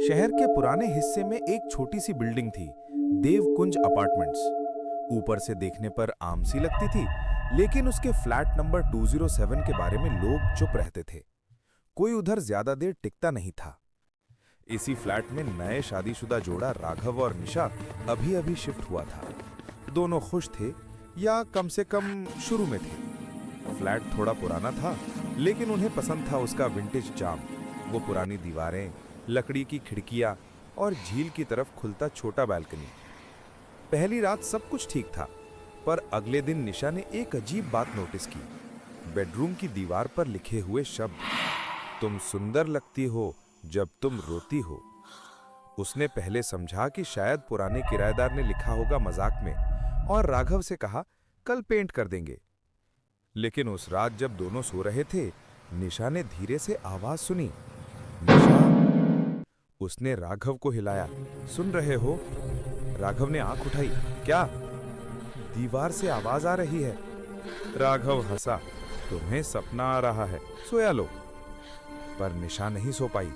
शहर के पुराने हिस्से में एक छोटी सी बिल्डिंग थी, देवकुंज अपार्टमेंट्स। ऊपर से देखने पर आम सी लगती थी, लेकिन उसके फ्लैट नंबर 207 के बारे में लोग चुप रहते थे। कोई उधर ज्यादा देर टिकता नहीं था। इसी फ्लैट में नए शादीशुदा जोड़ा राघव और निशा अभी अभी शिफ्ट हुआ था। दोनों खुश थे, या कम से कम शुरू में थे। फ्लैट थोड़ा पुराना था, लेकिन उन्हें पसंद था उसका विंटेज चार्म। वो पुरानी दीवारें, लकड़ी की खिड़कियां और झील की तरफ खुलता छोटा बालकनी। पहली रात सब कुछ ठीक था, पर अगले दिन निशा ने एक अजीब बात नोटिस की। बेडरूम की दीवार पर लिखे हुए शब्द, तुम सुंदर लगती हो जब तुम रोती हो। उसने पहले समझा कि शायद पुराने किराएदार ने लिखा होगा मजाक में, और राघव से कहा कल पेंट कर देंगे। लेकिन उस रात जब दोनों सो रहे थे, निशा ने धीरे से आवाज सुनी। निशा। उसने राघव को हिलाया। सुन रहे हो? राघव ने आंख उठाई। क्या? दीवार से आवाज आ रही है। राघव हंसा। तुम्हें सपना आ रहा है, सोया लो। पर निशा नहीं सो पाई।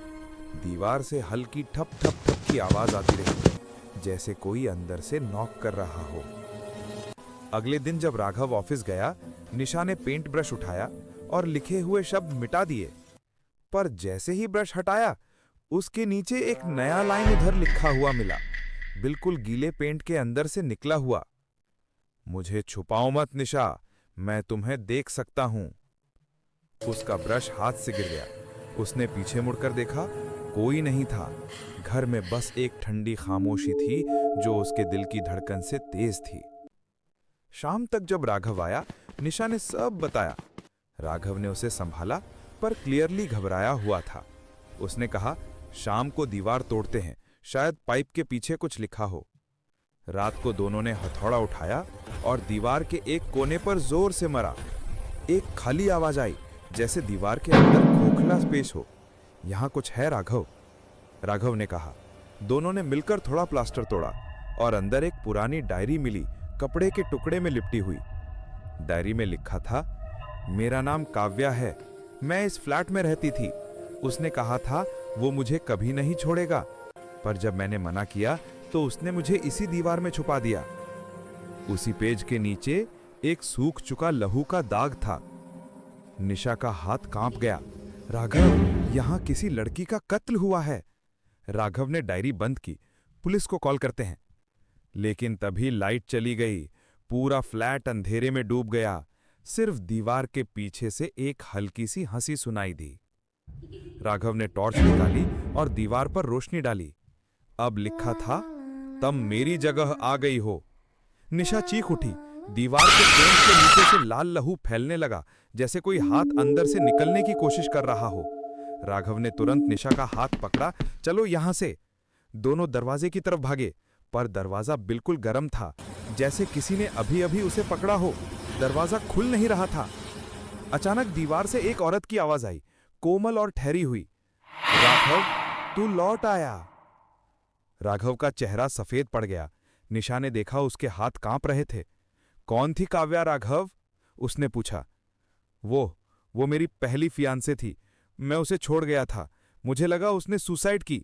दीवार से हल्की ठप ठप ठप की आवाज आती रही, जैसे कोई अंदर से नॉक कर रहा हो। अगले दिन जब राघव ऑफिस गया, निशा ने पेंट ब्रश उठाया और लिखे हुए शब्द मिटा दिए। पर जैसे ही ब्रश हटाया, उसके नीचे एक नया लाइन उधर लिखा हुआ मिला, बिल्कुल गीले पेंट के अंदर से निकला हुआ। मुझे छुपाओ मत निशा, मैं तुम्हें देख सकता हूं। उसका ब्रश हाथ से गिर गया। उसने पीछे मुड़कर देखा, कोई नहीं था। घर में बस एक ठंडी खामोशी थी, जो उसके दिल की धड़कन से तेज थी। शाम तक जब राघव आया, निशा ने सब बताया। राघव ने उसे संभाला, पर क्लियरली घबराया हुआ था। उसने कहा, शाम को दीवार तोड़ते हैं, शायद पाइप के पीछे कुछ लिखा हो। रात को दोनों ने हथौड़ा उठाया और दीवार के एक कोने पर जोर से मारा। एक खाली आवाज आई, जैसे दीवार के अंदर खोखला स्पेस हो। यहां कुछ है राघव, राघव ने कहा। दोनों ने मिलकर थोड़ा प्लास्टर तोड़ा और अंदर एक पुरानी डायरी मिली, कपड़े के टुकड़े में लिपटी हुई। डायरी में लिखा था, मेरा नाम काव्या है, मैं इस फ्लैट में रहती थी। उसने कहा था वो मुझे कभी नहीं छोड़ेगा, पर जब मैंने मना किया तो उसने मुझे इसी दीवार में छुपा दिया। उसी पेज के नीचे एक सूख चुका लहू का दाग था। निशा का हाथ कांप गया। राघव, यहां किसी लड़की का कत्ल हुआ है। राघव ने डायरी बंद की। पुलिस को कॉल करते हैं। लेकिन तभी लाइट चली गई। पूरा फ्लैट अंधेरे में डूब गया। सिर्फ दीवार के पीछे से एक हल्की सी हंसी सुनाई दी। राघव ने टॉर्च निकाली और दीवार पर रोशनी डाली। अब लिखा था, तुम मेरी जगह आ गई हो। निशा चीख उठी। दीवार के फ्रेम के नीचे से लाल लहू फैलने लगा, जैसे कोई हाथ अंदर से निकलने की कोशिश कर रहा हो। राघव ने तुरंत निशा का हाथ पकड़ा। चलो यहां से। दोनों दरवाजे की तरफ भागे, पर दरवाजा बिल्कुल गर्म था, जैसे किसी ने अभी अभी उसे पकड़ा हो। दरवाजा खुल नहीं रहा था। अचानक दीवार से एक औरत की आवाज आई, कोमल और ठहरी हुई। राघव, तू लौट आया। राघव का चेहरा सफेद पड़ गया। निशा ने देखा उसके हाथ कांप रहे थे। कौन थी काव्या राघव? उसने पूछा। वो मेरी पहली फियांसे थी। मैं उसे छोड़ गया था। मुझे लगा उसने सुसाइड की।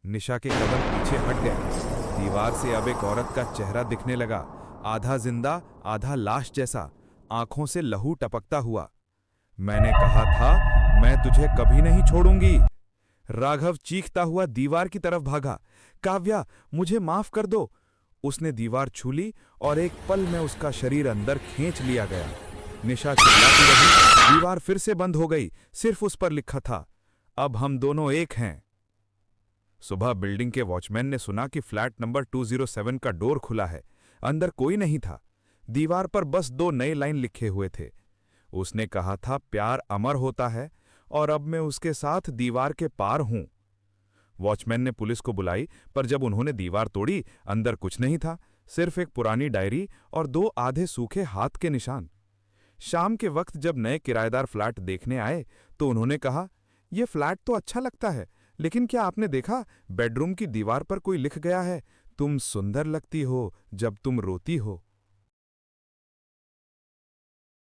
निशा के कदम पीछे हट गए। दीवार से अब एक औरत का चेहरा दिखने लगा, आधा जिंदा आधा लाश जैसा, आंखों से लहू टपकता हुआ। मैंने कहा था मैं तुझे कभी नहीं छोड़ूंगी। राघव चीखता हुआ दीवार की तरफ भागा। काव्या, मुझे माफ कर दो। उसने दीवार छू ली और एक पल में उसका शरीर अंदर खींच लिया गया। निशा चिल्लाती रही। दीवार फिर से बंद हो गई। सिर्फ उस पर लिखा था, अब हम दोनों एक हैं। सुबह बिल्डिंग के वॉचमैन ने सुना कि फ्लैट नंबर 207 का डोर खुला है। अंदर कोई नहीं था। दीवार पर बस 2 नए लाइन लिखे हुए थे। उसने कहा था, प्यार अमर होता है और अब मैं उसके साथ दीवार के पार हूं। वॉचमैन ने पुलिस को बुलाई, पर जब उन्होंने दीवार तोड़ी, अंदर कुछ नहीं था, सिर्फ एक पुरानी डायरी और 2 आधे सूखे हाथ के निशान। शाम के वक्त जब नए किराएदार फ्लैट देखने आए, तो उन्होंने कहा, यह फ्लैट तो अच्छा लगता है, लेकिन क्या आपने देखा, बेडरूम की दीवार पर कोई लिख गया है, तुम सुंदर लगती हो जब तुम रोती हो।